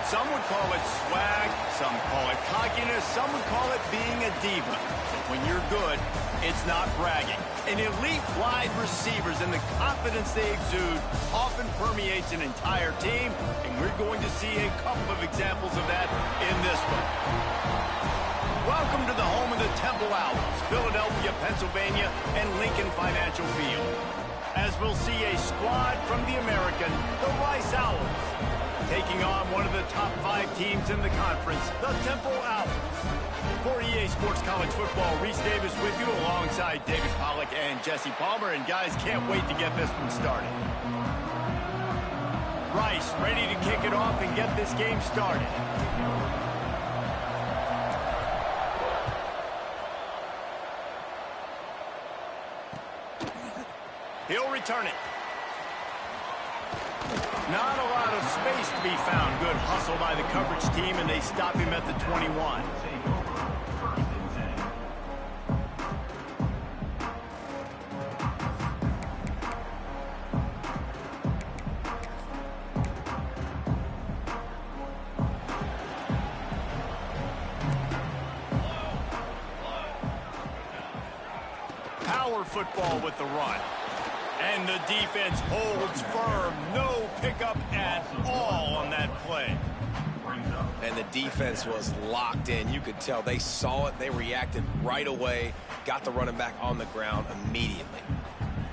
Some would call it swag, some call it cockiness, some would call it being a diva. But when you're good, it's not bragging. An elite wide receivers and the confidence they exude often permeates an entire team, and we're going to see a couple of examples of that in this one. Welcome to the home of the Temple Owls, Philadelphia, Pennsylvania, and Lincoln Financial Field. As we'll see a squad from the American, the Rice Owls, taking on one of the top 5 teams in the conference, the Temple Owls. For EA Sports College Football, Reese Davis with you alongside David Pollack and Jesse Palmer. And guys, can't wait to get this one started. Rice ready to kick it off and get this game started. He'll return it. Not a lot of space to be found. Good hustle by the coverage team, and they stop him at the 21. Power football with the run. And the defense holds firm. No pickup at all on that play. And the defense was locked in. You could tell they saw it. They reacted right away. Got the running back on the ground immediately.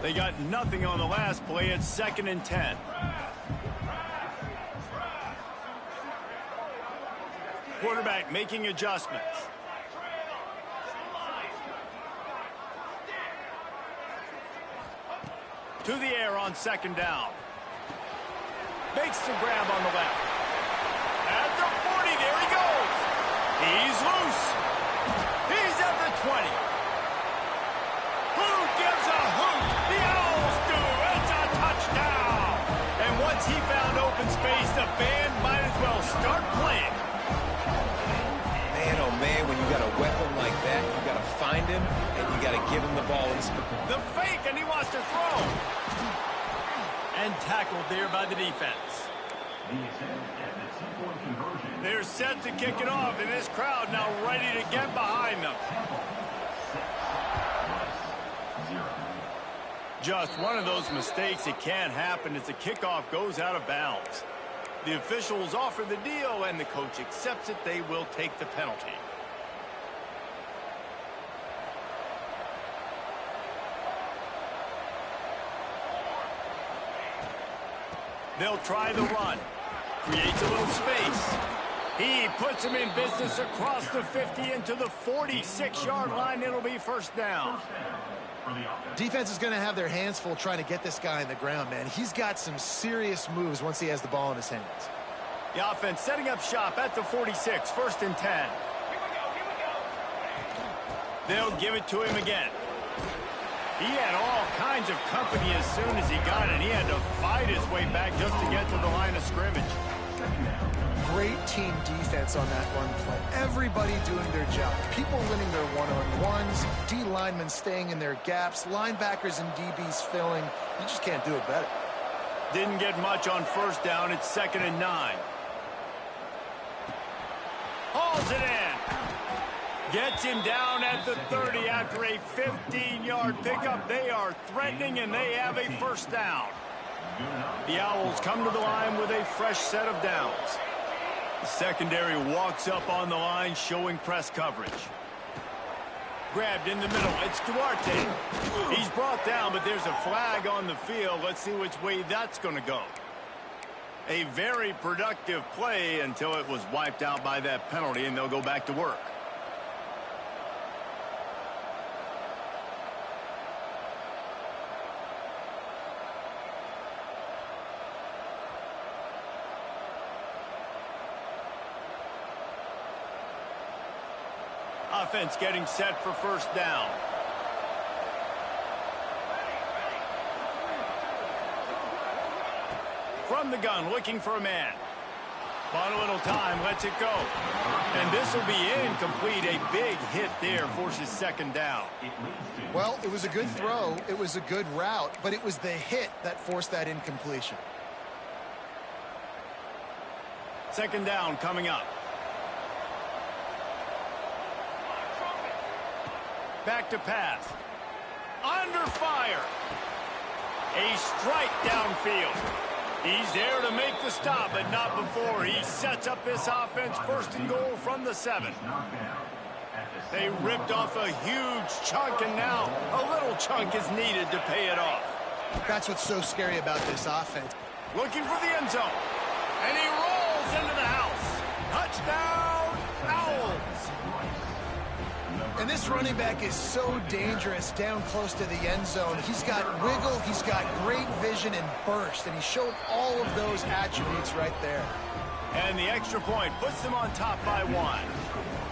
They got nothing on the last play. It's 2nd and 10. Quarterback making adjustments. To the air on 2nd down. Makes the grab on the left. At the 40, there he goes. He's loose. He's at the 20. Who gives a hoot? The Owls do. It's a touchdown. And once he found open space, the band might as well start playing. Man, oh man, when you got a weapon like that, you got to find him, and you got to give him the ball. The fake, and he wants to throw. And tackled there by the defense. They're set to kick it off, and this crowd now ready to get behind them. Just one of those mistakes that can't happen as the kickoff goes out of bounds. The officials offer the deal, and the coach accepts it. They will take the penalty. They'll try the run. Creates a little space. He puts him in business across the 50 into the 46-yard line. It'll be 1st down. Defense is going to have their hands full trying to get this guy on the ground, man. He's got some serious moves once he has the ball in his hands. The offense setting up shop at the 46, 1st and 10. They'll give it to him again. He had all kinds of company as soon as he got it. He had to fight his way back just to get to the line of scrimmage. Great team defense on that run play. Everybody doing their job. People winning their one-on-ones, D linemen staying in their gaps, linebackers and DBs filling. You just can't do it better. Didn't get much on 1st down. It's 2nd and 9. Hauls it in. Gets him down at the 30 after a 15-yard pickup. They are threatening, and they have a 1st down. The Owls come to the line with a fresh set of downs. The secondary walks up on the line, showing press coverage. Grabbed in the middle. It's Duarte. He's brought down, but there's a flag on the field. Let's see which way that's going to go. A very productive play until it was wiped out by that penalty, and they'll go back to work. Offense getting set for 1st down. From the gun, looking for a man. Bought a little time, lets it go. And this will be incomplete. A big hit there forces 2nd down. Well, it was a good throw. It was a good route, but it was the hit that forced that incompletion. Second down coming up. Back to pass. Under fire. A strike downfield. He's there to make the stop, but not before. He sets up this offense first and goal from the 7. They ripped off a huge chunk, and now a little chunk is needed to pay it off. That's what's so scary about this offense. Looking for the end zone. And he rolls into the house. Touchdown, Owls. And this running back is so dangerous down close to the end zone. He's got wiggle, he's got great vision and burst, and he showed all of those attributes right there. And the extra point puts them on top by 1.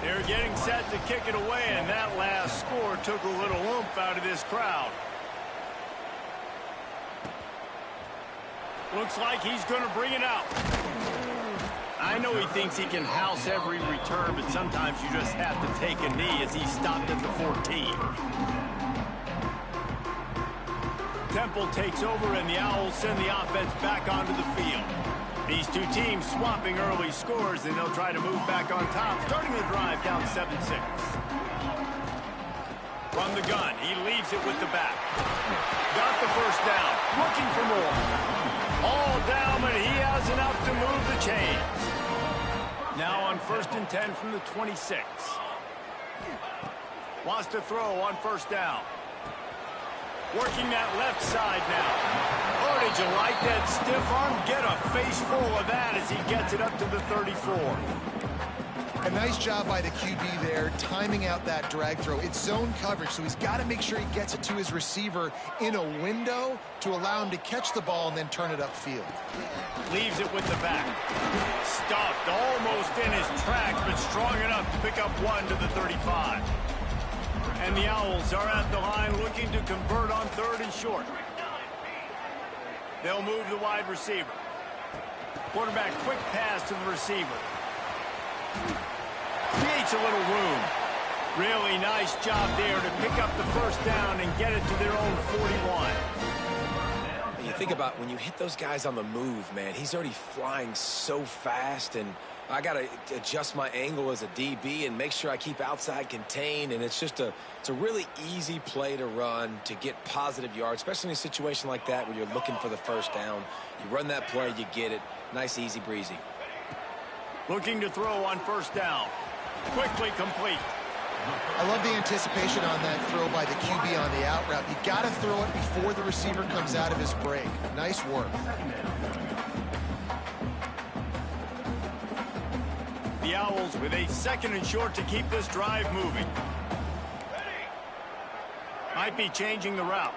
They're getting set to kick it away, and that last score took a little oomph out of this crowd. Looks like he's going to bring it out. I know he thinks he can house every return, but sometimes you just have to take a knee as he stopped at the 14. Temple takes over, and the Owls send the offense back onto the field. These two teams swapping early scores, and they'll try to move back on top, starting the drive down 7-6. From the gun, he leaves it with the back. Got the first down, looking for more. All down, but he has enough to move the chains. Now on 1st and 10 from the 26. Wants to throw on first down. Working that left side now. Oh, did you like that stiff arm? Get a face full of that as he gets it up to the 34. A nice job by the QB there, timing out that drag throw. It's zone coverage, so he's got to make sure he gets it to his receiver in a window to allow him to catch the ball and then turn it upfield. Leaves it with the back. Stuffed almost in his tracks, but strong enough to pick up 1 to the 35. And the Owls are at the line looking to convert on 3rd and short. They'll move the wide receiver. Quarterback quick pass to the receiver. Creates a little room. Really nice job there to pick up the first down and get it to their own 41. You think about when you hit those guys on the move, man, he's already flying so fast, and I got to adjust my angle as a DB and make sure I keep outside contained, and it's a really easy play to run to get positive yards, especially in a situation like that where you're looking for the first down. You run that play, you get it. Nice, easy breezy. Looking to throw on first down. Quickly complete. I love the anticipation on that throw by the QB on the out route. You got to throw it before the receiver comes out of his break. Nice work. The Owls with a 2nd and short to keep this drive moving. Might be changing the route.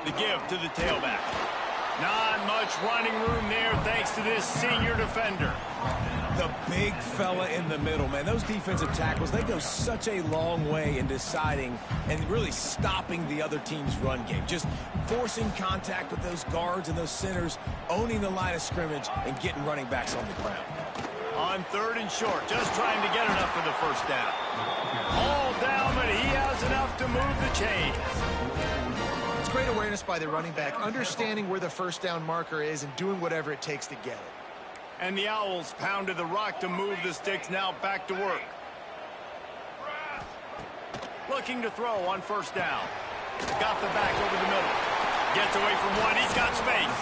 The give to the tailback. Not much running room there thanks to this senior defender. The big fella in the middle, man. Those defensive tackles, they go such a long way in deciding and really stopping the other team's run game. Just forcing contact with those guards and those centers, owning the line of scrimmage, and getting running backs on the ground. On 3rd and short, just trying to get enough for the first down. All down, but he has enough to move the chains. It's great awareness by the running back, understanding where the first down marker is and doing whatever it takes to get it. And the Owls pounded the rock to move the sticks, now back to work. Looking to throw on first down. Got the back over the middle. Gets away from 1, he's got space.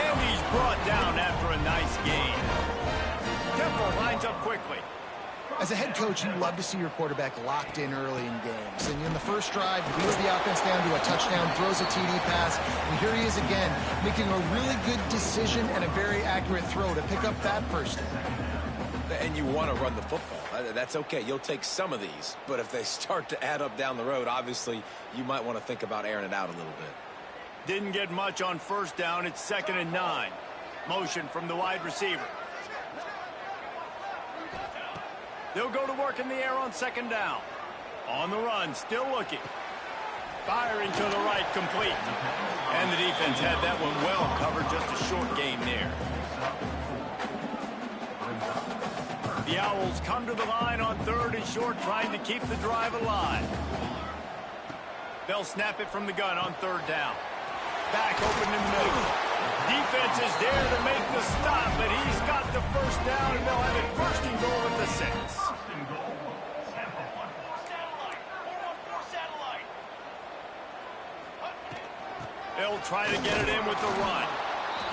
And he's brought down after a nice gain. Temple lines up quickly. As a head coach, you love to see your quarterback locked in early in games. And in the first drive, he leads the offense down to a touchdown, throws a TD pass, and here he is again, making a really good decision and a very accurate throw to pick up that first down. And you want to run the football. That's okay. You'll take some of these. But if they start to add up down the road, obviously, you might want to think about airing it out a little bit. Didn't get much on first down. It's 2nd and 9. Motion from the wide receiver. They'll go to work in the air on 2nd down. On the run, still looking. Firing to the right, complete. And the defense had that one well covered, just a short gain there. The Owls come to the line on 3rd and short, trying to keep the drive alive. They'll snap it from the gun on 3rd down. Back open in the middle. Defense is there to make the stop, but he's got the 1st down, and they'll have it 1st and goal at the 6. They'll try to get it in with the run.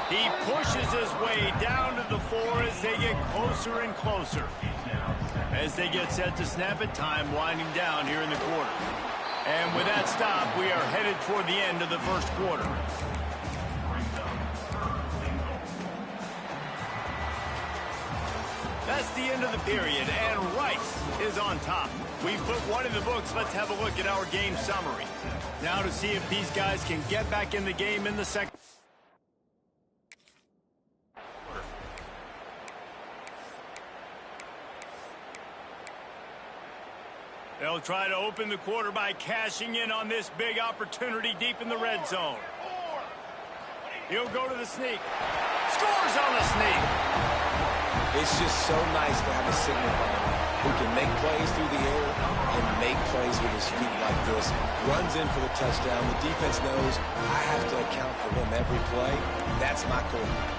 He pushes his way down to the 4 as they get closer and closer. As they get set to snap it, time winding down here in the quarter. And with that stop, we are headed toward the end of the 1st quarter. That's the end of the period, and Rice is on top. We've put one in the books. Let's have a look at our game summary. Now to see if these guys can get back in the game in the second. They'll try to open the quarter by cashing in on this big opportunity deep in the red zone. He'll go to the sneak. Scores on the sneak. It's just so nice to have a signal runner who can make plays through the air and make plays with his feet like this. Runs in for the touchdown. The defense knows I have to account for him every play. That's my quarterback.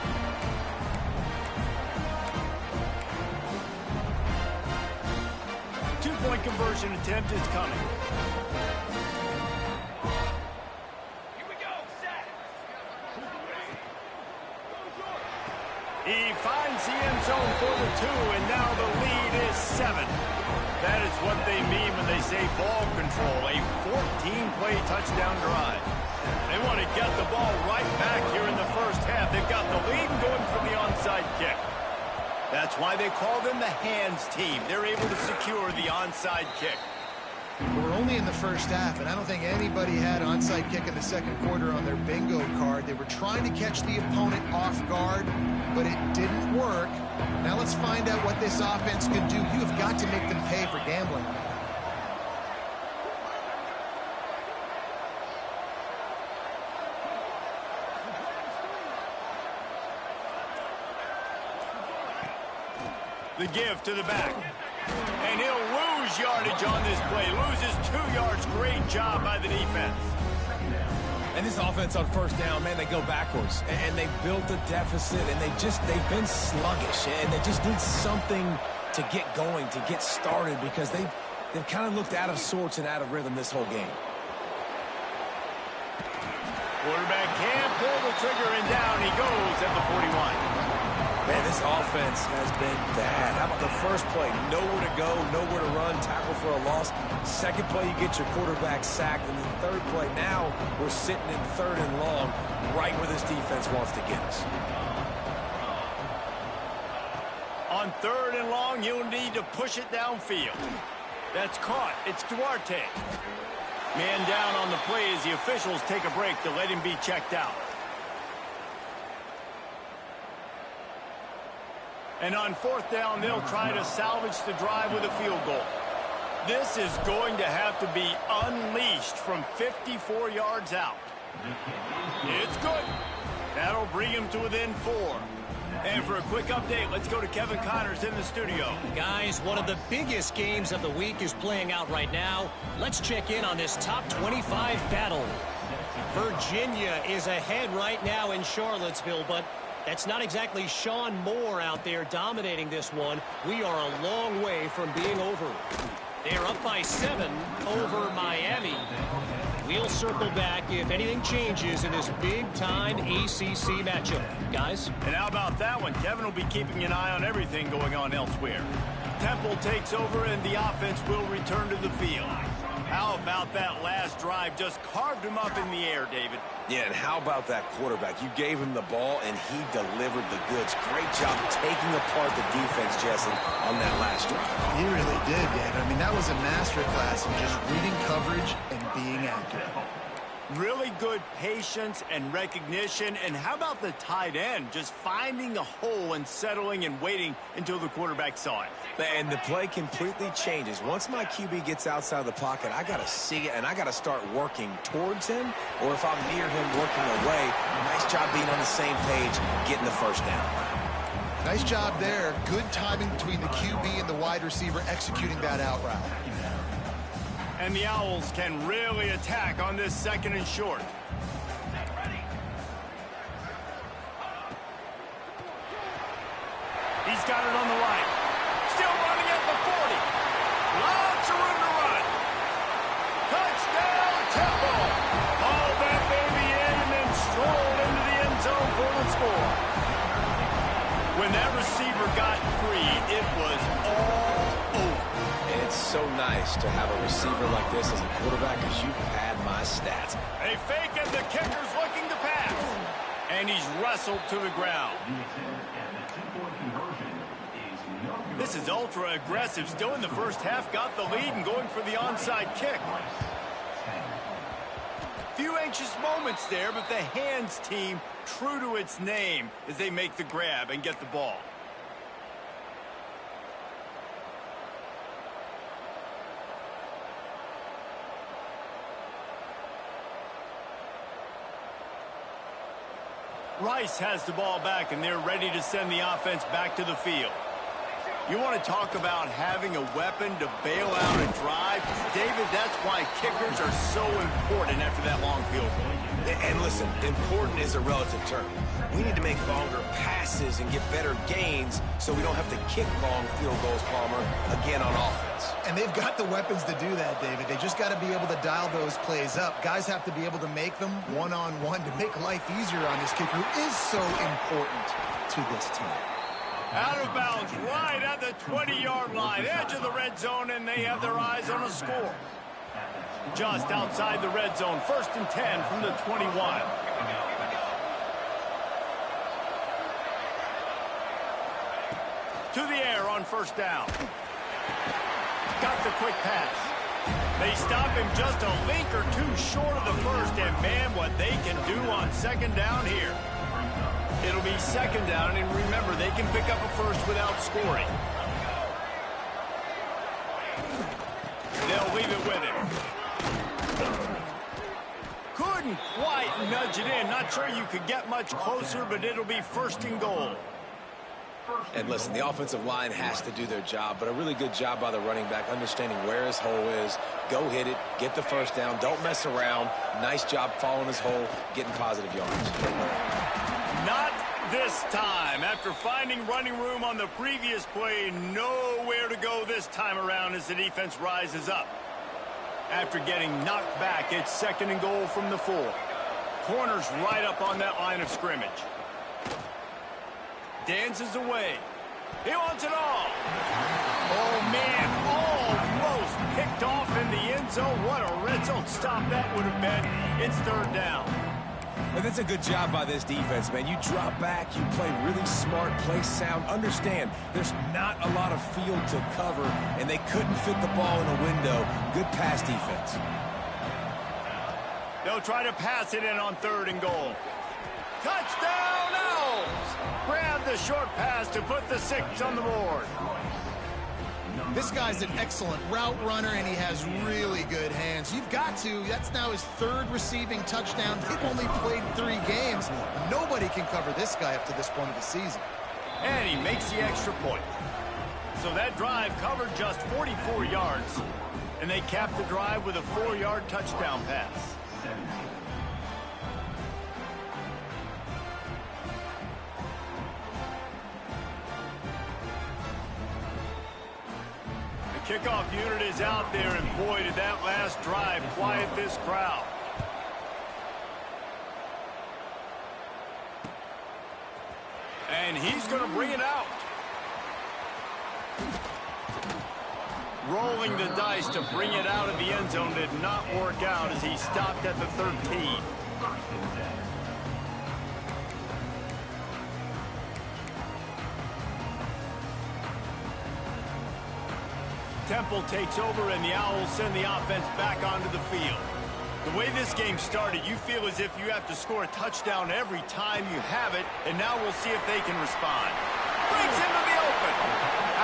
Two-point conversion attempt is coming. He finds the end zone for the 2, and now the lead is 7. That is what they mean when they say ball control, a 14-play touchdown drive. They want to get the ball right back here in the 1st half. They've got the lead going for the onside kick. That's why they call them the hands team. They're able to secure the onside kick. We're only in the 1st half, and I don't think anybody had onside kick in the 2nd quarter on their bingo card. They were trying to catch the opponent off guard, but it didn't work. Now let's find out what this offense can do. You have got to make them pay for gambling. The give to the back. And he'll lose yardage on this play. Loses 2 yards. Great job by the defense. And this offense on 1st down, man, they go backwards. And they built a deficit, and they've been sluggish. And they just need something to get going, to get started, because they've kind of looked out of sorts and out of rhythm this whole game. Quarterback can't pull the trigger, and down he goes at the 41. Man, this offense has been bad. How about the 1st play? Nowhere to go, nowhere to run, tackle for a loss. 2nd play, you get your quarterback sacked. And the 3rd play, now we're sitting in 3rd and long, right where this defense wants to get us. On 3rd and long, you'll need to push it downfield. That's caught. It's Duarte. Man down on the play as the officials take a break to let him be checked out. And on 4th down, they'll try to salvage the drive with a field goal. This is going to have to be unleashed from 54 yards out. It's good. That'll bring him to within 4. And for a quick update, let's go to Kevin Connors in the studio. Guys, one of the biggest games of the week is playing out right now. Let's check in on this top 25 battle. Virginia is ahead right now in Charlottesville, but that's not exactly Sean Moore out there dominating this one. We are a long way from being over. They're up by 7 over Miami. We'll circle back if anything changes in this big-time ACC matchup. Guys? And how about that one? Kevin will be keeping an eye on everything going on elsewhere. Temple takes over, and the offense will return to the field. How about that last drive? Just carved him up in the air, David. Yeah, and how about that quarterback? You gave him the ball, and he delivered the goods. Great job taking apart the defense, Jesse, on that last drive. He really did, David. I mean, that was a masterclass in just reading coverage and being accurate. Really good patience and recognition. And how about the tight end? Just finding a hole and settling and waiting until the quarterback saw it. And the play completely changes. Once my QB gets outside the pocket, I got to see it, and I got to start working towards him, or if I'm near him, working away. Nice job being on the same page, getting the 1st down. Nice job there. Good timing between the QB and the wide receiver executing that out route. And the Owls can really attack on this 2nd and short. He's got it on the right. Still running at the 40. Lots of room to run. Touchdown, Temple. Haul that baby in and then stroll into the end zone for the score. When that receiver got free, it was all over. And it's so nice to have a receiver like this as a quarterback because you pad my stats. They fake it. The kicker's looking to pass. And he's wrestled to the ground. This is ultra aggressive. Still in the first half, got the lead and going for the onside kick. Few anxious moments there, but the hands team true to its name as they make the grab and get the ball. Rice has the ball back, and they're ready to send the offense back to the field. You want to talk about having a weapon to bail out a drive? David, that's why kickers are so important after that long field goal. And listen, important is a relative term. We need to make longer passes and get better gains so we don't have to kick long field goals, Palmer, again on offense. And they've got the weapons to do that, David. They just got to be able to dial those plays up. Guys have to be able to make them one-on-one to make life easier on this kicker, who is so important to this team. Out of bounds, right at the 20-yard line, edge of the red zone, and they have their eyes on a score. Just outside the red zone, 1st and 10 from the 21. To the air on 1st down. Got the quick pass. They stop him just a link or two short of the first, and man, what they can do on 2nd down here. It'll be 2nd down, and remember, they can pick up a first without scoring. They'll leave it with him. Couldn't quite nudge it in. Not sure you could get much closer, but it'll be 1st and goal. And listen, the offensive line has to do their job, but a really good job by the running back, understanding where his hole is. Go hit it, get the 1st down, don't mess around. Nice job following his hole, getting positive yards. Not this time. After finding running room on the previous play, nowhere to go this time around as the defense rises up. After getting knocked back, it's 2nd and goal from the 4. Corner's right up on that line of scrimmage. Dances away. He wants it all. Oh, man, almost picked off in the end zone. What a red zone stop that would have been. It's 3rd down. And that's a good job by this defense, man. You drop back, you play really smart, play sound. Understand, there's not a lot of field to cover, and they couldn't fit the ball in a window. Good pass defense. They'll try to pass it in on 3rd and goal. Touchdown, Owls! Grab the short pass to put the 6 on the board. This guy's an excellent route runner, and he has really good hands. You've got to. That's now his 3rd receiving touchdown. They've only played 3 games. Nobody can cover this guy up to this point of the season. And he makes the extra point. So that drive covered just 44 yards, and they capped the drive with a 4-yard touchdown pass. Kickoff unit is out there, and boy, did that last drive quiet this crowd. And he's going to bring it out. Rolling the dice to bring it out of the end zone did not work out as he stopped at the 13. Temple takes over, and the Owls send the offense back onto the field. The way this game started, you feel as if you have to score a touchdown every time you have it, and now we'll see if they can respond. Breaks into the open.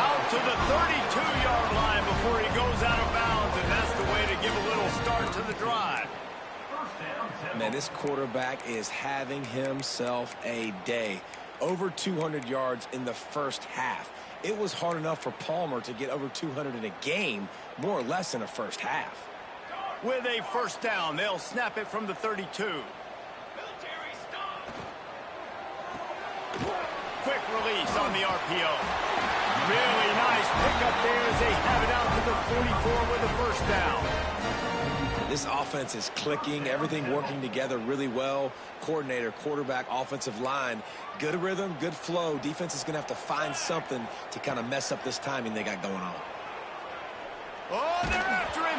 Out to the 32-yard line before he goes out of bounds, and that's the way to give a little start to the drive. Man, this quarterback is having himself a day. Over 200 yards in the first half. It was hard enough for Palmer to get over 200 in a game, more or less in a first half. with a first down. They'll snap it from the 32. Quick release on the RPO. Really nice pickup there as they have it out to the 44 with a first down. This offense is clicking, everything working together really well. Coordinator, quarterback, offensive line, good rhythm, good flow. Defense is going to have to find something to kind of mess up this timing they got going on. Oh, they're after him.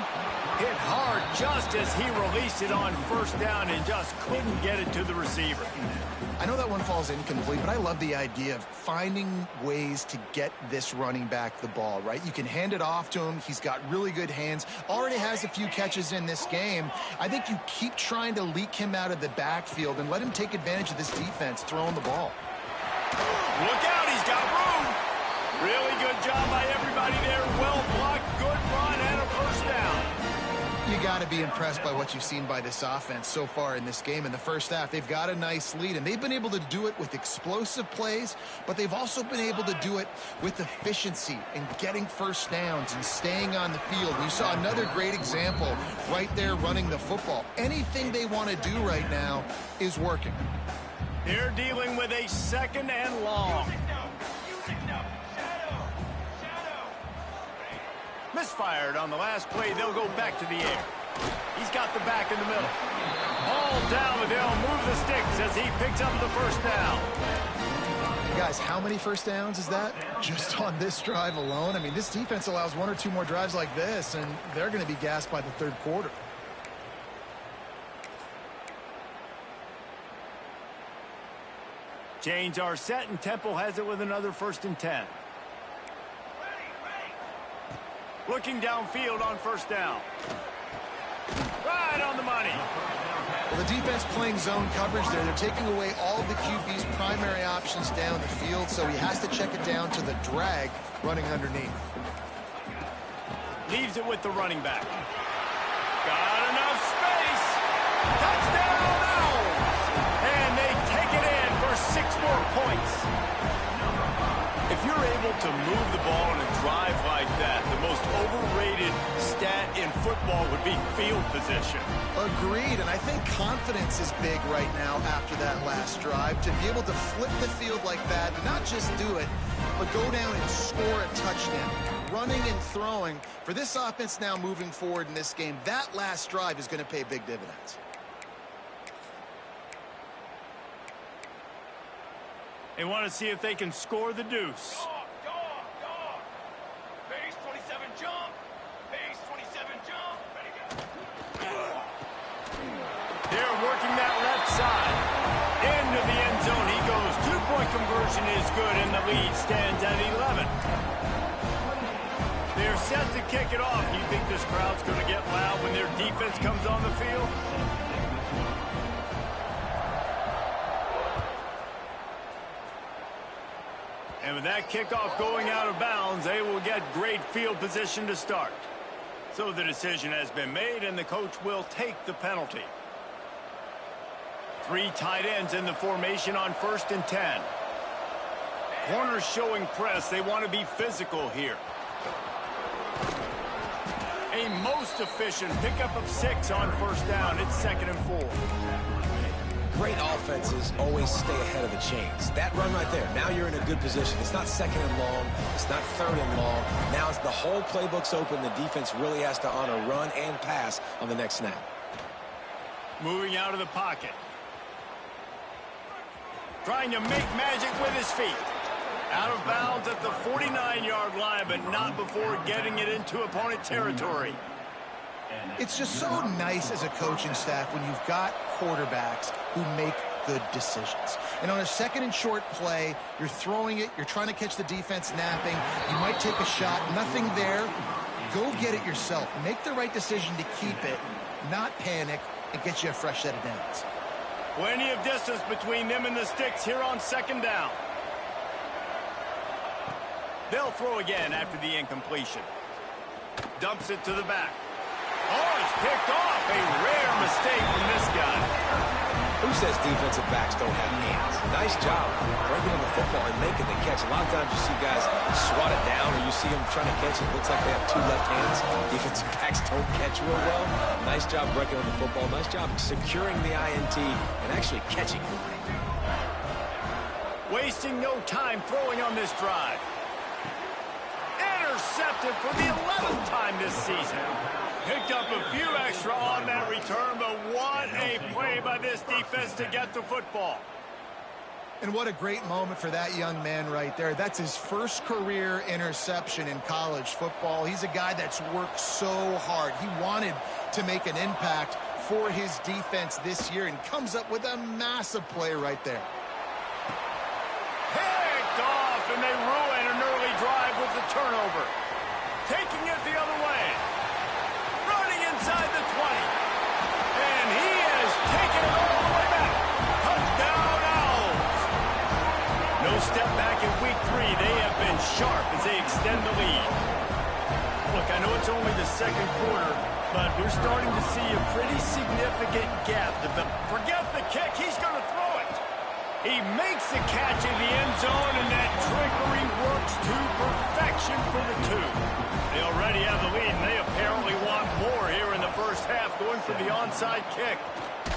Hit hard just as he released it on first down and just couldn't get it to the receiver. I know that one falls incomplete, but I love the idea of finding ways to get this running back the ball, right? You can hand it off to him. He's got really good hands. Already has a few catches in this game. I think you keep trying to leak him out of the backfield and let him take advantage of this defense throwing the ball. Look out, he's got room. Really good job by everybody there. Well blocked, good run, and a first down. You got to be impressed by what you've seen by this offense so far in this game. In the first half, they've got a nice lead, and they've been able to do it with explosive plays, but they've also been able to do it with efficiency and getting first downs and staying on the field. We saw another great example right there running the football. Anything they want to do right now is working. They're dealing with a second and long. Misfired on the last play. They'll go back to the air. He's got the back in the middle. All down, but they'll move the sticks as he picks up the first down. Guys, how many first downs is that just on this drive alone? I mean, this defense allows one or two more drives like this, and they're going to be gassed by the third quarter. Chains are set, and Temple has it with another 1st and 10. Looking downfield on first down. Right on the money. Well, the defense playing zone coverage there. They're taking away all of the QB's primary options down the field, so he has to check it down to the drag running underneath. Leaves it with the running back. Got enough space. Touchdown, Owls! And they take it in for 6 more points. If you're able to move the ball in a drive like that, the most overrated stat in football would be field position. Agreed, and I think confidence is big right now after that last drive. To be able to flip the field like that, not just do it, but go down and score a touchdown. Running and throwing, for this offense now moving forward in this game, that last drive is going to pay big dividends. They want to see if they can score the deuce. Base 27 jump. Base 27 jump. Ready to go. They're working that left side. Into the end zone he goes. 2-point conversion is good, and the lead stands at 11. They're set to kick it off. You think this crowd's going to get loud when their defense comes on the field? And with that kickoff going out of bounds, they will get great field position to start. So the decision has been made, and the coach will take the penalty. 3 tight ends in the formation on 1st and 10. Corners showing press. They want to be physical here. A most efficient pickup of 6 on first down. It's 2nd and 4. Great offenses always stay ahead of the chains. That run right there, now you're in a good position. It's not 2nd and long. It's not 3rd and long. Now it's the whole playbook's open. The defense really has to honor run and pass on the next snap. Moving out of the pocket. Trying to make magic with his feet. Out of bounds at the 49-yard line, but not before getting it into opponent territory. It's just so nice as a coaching staff when you've got quarterbacks who make good decisions. And on a 2nd and short play, you're throwing it, you're trying to catch the defense napping, you might take a shot, nothing there. Go get it yourself. Make the right decision to keep it, not panic, and get you a fresh set of downs. Plenty of distance between them and the sticks here on 2nd down. They'll throw again after the incompletion. Dumps it to the back. Oh, it's picked off. A rare mistake from this guy. Who says defensive backs don't have hands? Nice job breaking on the football and making the catch. A lot of times you see guys swat it down or you see them trying to catch it. Looks like they have two left hands. Defensive backs don't catch real well. Nice job breaking on the football. Nice job securing the INT and actually catching it. Wasting no time throwing on this drive. Intercepted for the 11th time this season. Picked up a few extra on that return, but what a play by this defense to get the football. And what a great moment for that young man right there. That's his first career interception in college football. He's a guy that's worked so hard. He wanted to make an impact for his defense this year and comes up with a massive play right there. Picked off, and they ruin an early drive with the turnover. Taking it the other way. Running inside the 20. And he has taken it all the way back. Touchdown, Owls. No step back in week 3. They have been sharp as they extend the lead. Look, I know it's only the second quarter, but we're starting to see a pretty significant gap develop. Forget the kick. He's going to throw it. He makes the catch in the end zone, and that trickery works to perfection for the 2. They already have the lead, and they apparently want more here in the first half, going for the onside kick.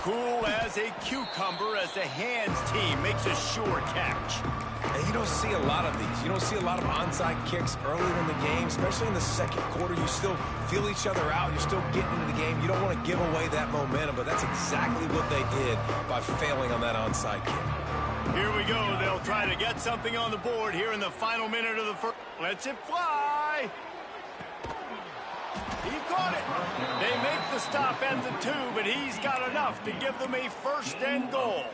Cool as a cucumber as the hands team makes a sure catch. And you don't see a lot of these. You don't see a lot of onside kicks earlier in the game, especially in the second quarter. You still feel each other out. You're still getting into the game. You don't want to give away that momentum, but that's exactly what they did by failing on that onside kick. Here we go. They'll try to get something on the board here in the final minute of the first. Lets it fly. He caught it. They make the stop at the 2, but he's got enough to give them a first and goal.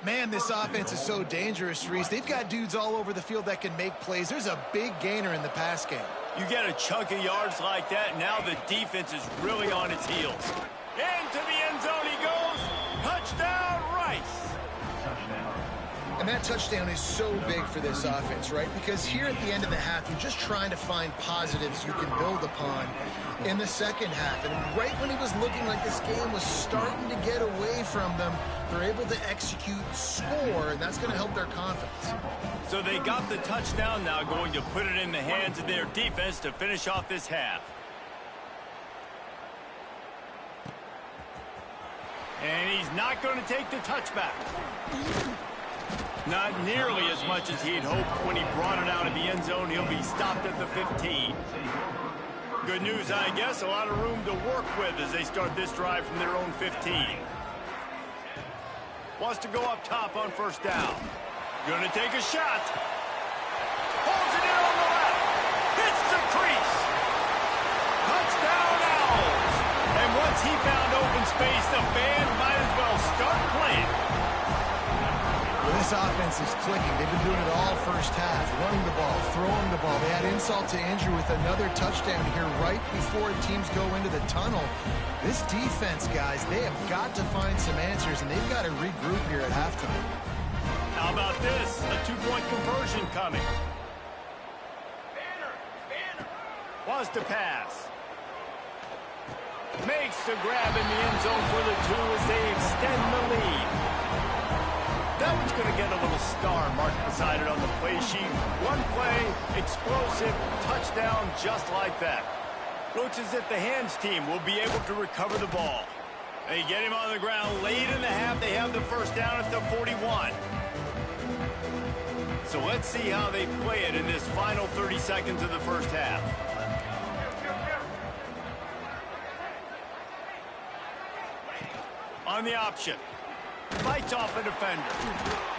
Man, this offense is so dangerous, Reese. They've got dudes all over the field that can make plays. There's a big gainer in the pass game. You get a chunk of yards like that, now the defense is really on its heels. Into the end zone he goes. Touchdown, Rice. And that touchdown is so big for this offense, right? Because here at the end of the half, you're just trying to find positives you can build upon in the second half. And right when he was looking like this game was starting to get away from them, they're able to execute, score, and that's going to help their confidence. So they got the touchdown, now going to put it in the hands of their defense to finish off this half. And he's not going to take the touchback. Not nearly as much as he'd hoped when he brought it out of the end zone. He'll be stopped at the 15. Good news, I guess. A lot of room to work with as they start this drive from their own 15. Wants to go up top on first down. Gonna take a shot. Holds it in on the left. Hits the crease. Touchdown, Owls. And once he found open space, the band might as well start playing. Well, this offense is clicking. They've been doing it all first half, running the ball, throwing the ball. They had insult to injury with another touchdown here right before teams go into the tunnel. This defense, guys, they have got to find some answers, and they've got to regroup here at halftime. How about this? A two-point conversion coming. Wants to pass. Makes the grab in the end zone for the 2 as they extend the lead. That one's going to get a little star marked beside it on the play sheet. One play, explosive, touchdown just like that. Looks as if the hands team will be able to recover the ball. They get him on the ground late in the half. They have the first down at the 41. So let's see how they play it in this final 30 seconds of the first half. On the option. Fights off a defender.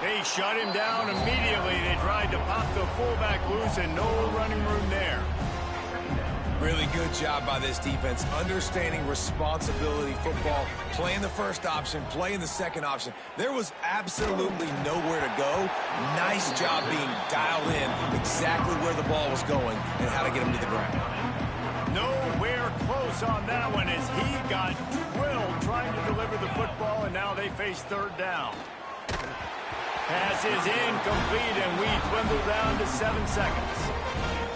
They shut him down immediately. They tried to pop the fullback loose and no running room there. Really good job by this defense, understanding responsibility football, playing the first option, playing the second option. There was absolutely nowhere to go. Nice job being dialed in exactly where the ball was going and how to get him to the ground. Nowhere close on that one as he got drilled trying to deliver the football, and now they face third down. Pass is incomplete, and we dwindle down to 7 seconds.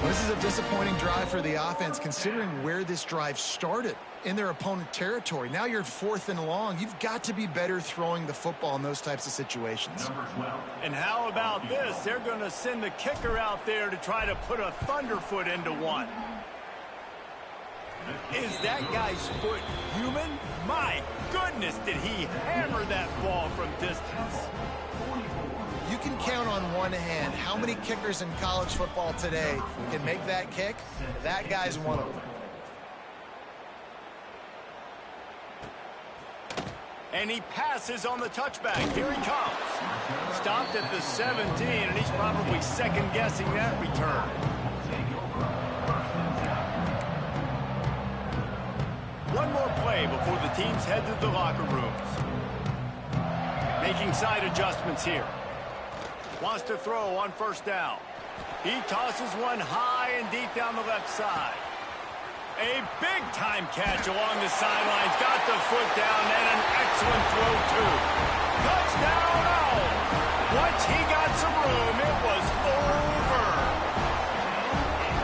Well, this is a disappointing drive for the offense, considering where this drive started, in their opponent territory. Now you're 4th and long. You've got to be better throwing the football in those types of situations. And how about this? They're going to send the kicker out there to try to put a thunderfoot into one. Is that guy's foot human? My goodness, did he hammer that ball from distance. You can count on one hand how many kickers in college football today can make that kick. That guy's one of them. And he passes on the touchback. Here he comes. Stopped at the 17, and he's probably second-guessing that return. One more play before the teams head to the locker rooms. Making side adjustments here. Wants to throw on first down. He tosses one high and deep down the left side. A big-time catch along the sidelines. Got the foot down and an excellent throw, too. Touchdown, oh! Once he got some room, it was over.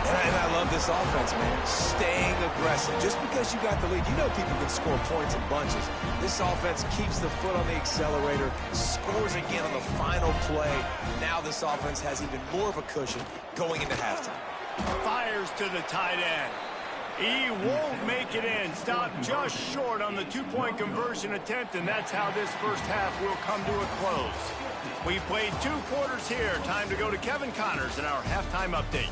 And I love this offense, man. Staying aggressive. Just because you got the lead, you know people can score points in bunches. This offense keeps the foot on the accelerator, scores again on the final play. Now this offense has even more of a cushion going into halftime. Fires to the tight end. He won't make it in. Stopped just short on the two-point conversion attempt, and that's how this first half will come to a close. We played 2 quarters here. Time to go to Kevin Connors in our halftime update.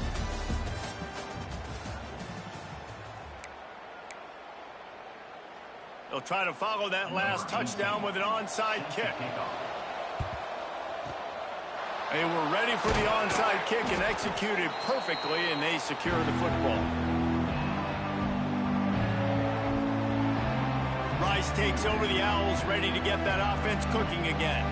They'll try to follow that last touchdown with an onside kick. They were ready for the onside kick and executed perfectly, and they secure the football. Rice takes over the Owls, ready to get that offense cooking again.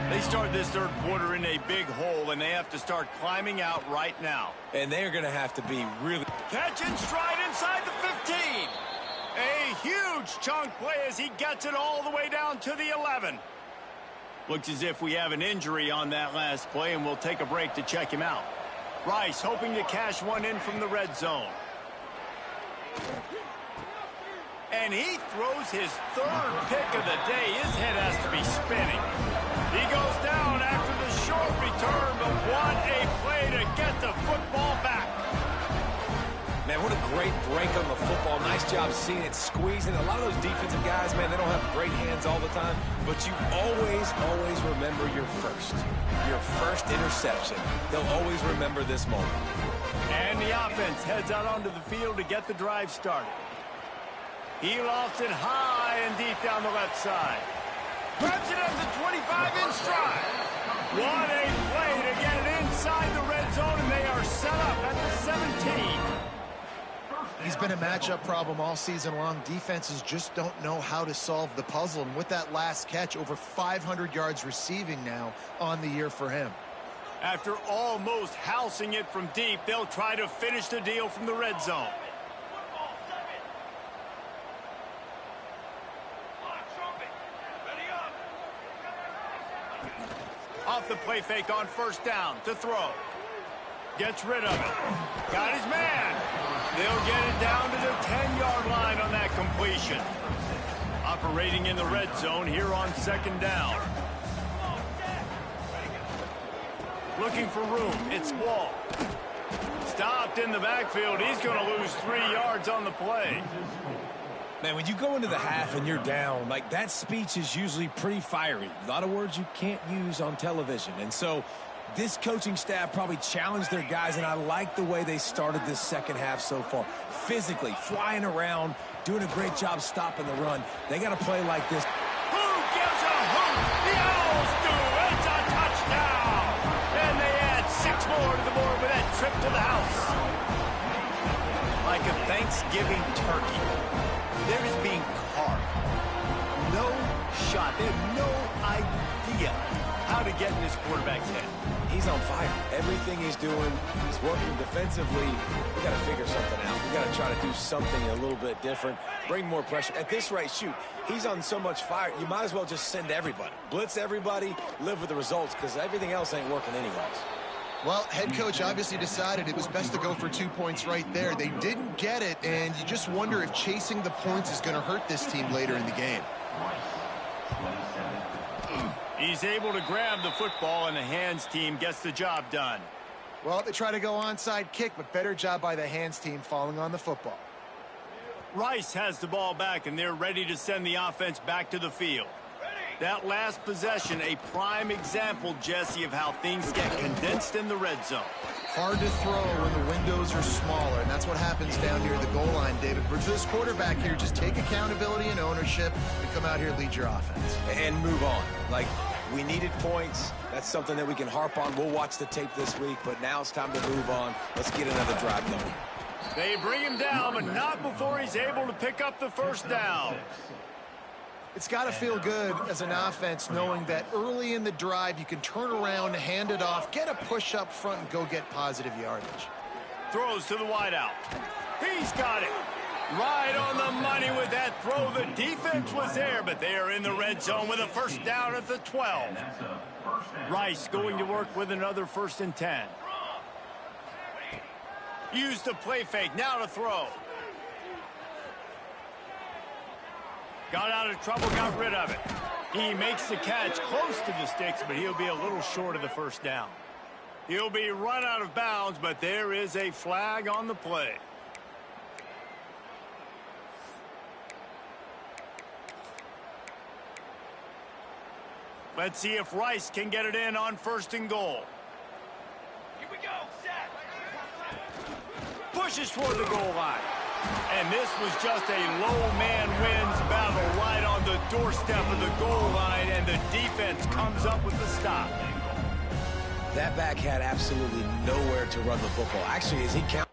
They start this third quarter in a big hole, and they have to start climbing out right now. And they're going to have to be really... Catch and stride inside the 15. A huge chunk play as he gets it all the way down to the 11. Looks as if we have an injury on that last play, and we'll take a break to check him out. Rice hoping to cash one in from the red zone. And he throws his 3rd pick of the day. His head has to be spinning. He goes down after the short return, but what a play to get the football back. Man, what a great break on the football. Nice job seeing it, squeezing. A lot of those defensive guys, man, they don't have great hands all the time, but you always remember your first interception. They'll always remember this moment. And the offense heads out onto the field to get the drive started. He lofts it high and deep down the left side. Grabs it at the 25 in stride. What a play to get it inside the red zone, and they are set up at the 17. He's been a matchup problem all season long. Defenses just don't know how to solve the puzzle. And with that last catch, over 500 yards receiving now on the year for him. After almost housing it from deep, they'll try to finish the deal from the red zone. Off the play fake on first down to throw. Gets rid of it. Got his man. They'll get it down to the 10-yard line on that completion. Operating in the red zone here on second down. Looking for room. It's Wall. Stopped in the backfield. He's going to lose 3 yards on the play. Man, when you go into the half and you're down, like that speech is usually pretty fiery. A lot of words you can't use on television. And so this coaching staff probably challenged their guys, and I like the way they started this second half so far. Physically, flying around, doing a great job stopping the run. They got to play like this. Who gives a hoot? The Owls do. It's a touchdown. And they add 6 more to the board with that trip to the house. Like a Thanksgiving turkey. They're just being carved. No shot. They have no idea how to get in this quarterback's head. He's on fire. Everything he's doing, he's working defensively. We got to figure something out. We got to try to do something a little bit different, bring more pressure. At this rate, shoot, he's on so much fire, you might as well just send everybody. Blitz everybody, live with the results, because everything else ain't working anyways. Well, head coach obviously decided it was best to go for 2 points right there. They didn't get it, and you just wonder if chasing the points is going to hurt this team later in the game. He's able to grab the football, and the hands team gets the job done. Well, they try to go onside kick, but better job by the hands team falling on the football. Rice has the ball back, and they're ready to send the offense back to the field. That last possession, a prime example, Jesse, of how things get condensed in the red zone. Hard to throw when the windows are smaller, and that's what happens down near the goal line, David. But for this quarterback here, just take accountability and ownership and come out here and lead your offense. And move on. Like, we needed points. That's something that we can harp on. We'll watch the tape this week, but now it's time to move on. Let's get another drive going. They bring him down, but not before he's able to pick up the first down. It's got to feel good as an offense knowing that early in the drive you can turn around, hand it off, get a push up front, and go get positive yardage. Throws to the wideout. He's got it. Right on the money with that throw. The defense was there, but they are in the red zone with a first down at the 12. Rice going to work with another 1st and 10. Use the play fake. Now to throw. Got out of trouble, got rid of it. He makes the catch close to the sticks, but he'll be a little short of the first down. He'll be run out of bounds, but there is a flag on the play. Let's see if Rice can get it in on 1st and goal. Here we go, set. Pushes toward the goal line. And this was just a low man wins battle right on the doorstep of the goal line, and the defense comes up with the stop. That back had absolutely nowhere to run the football. Actually, as he counted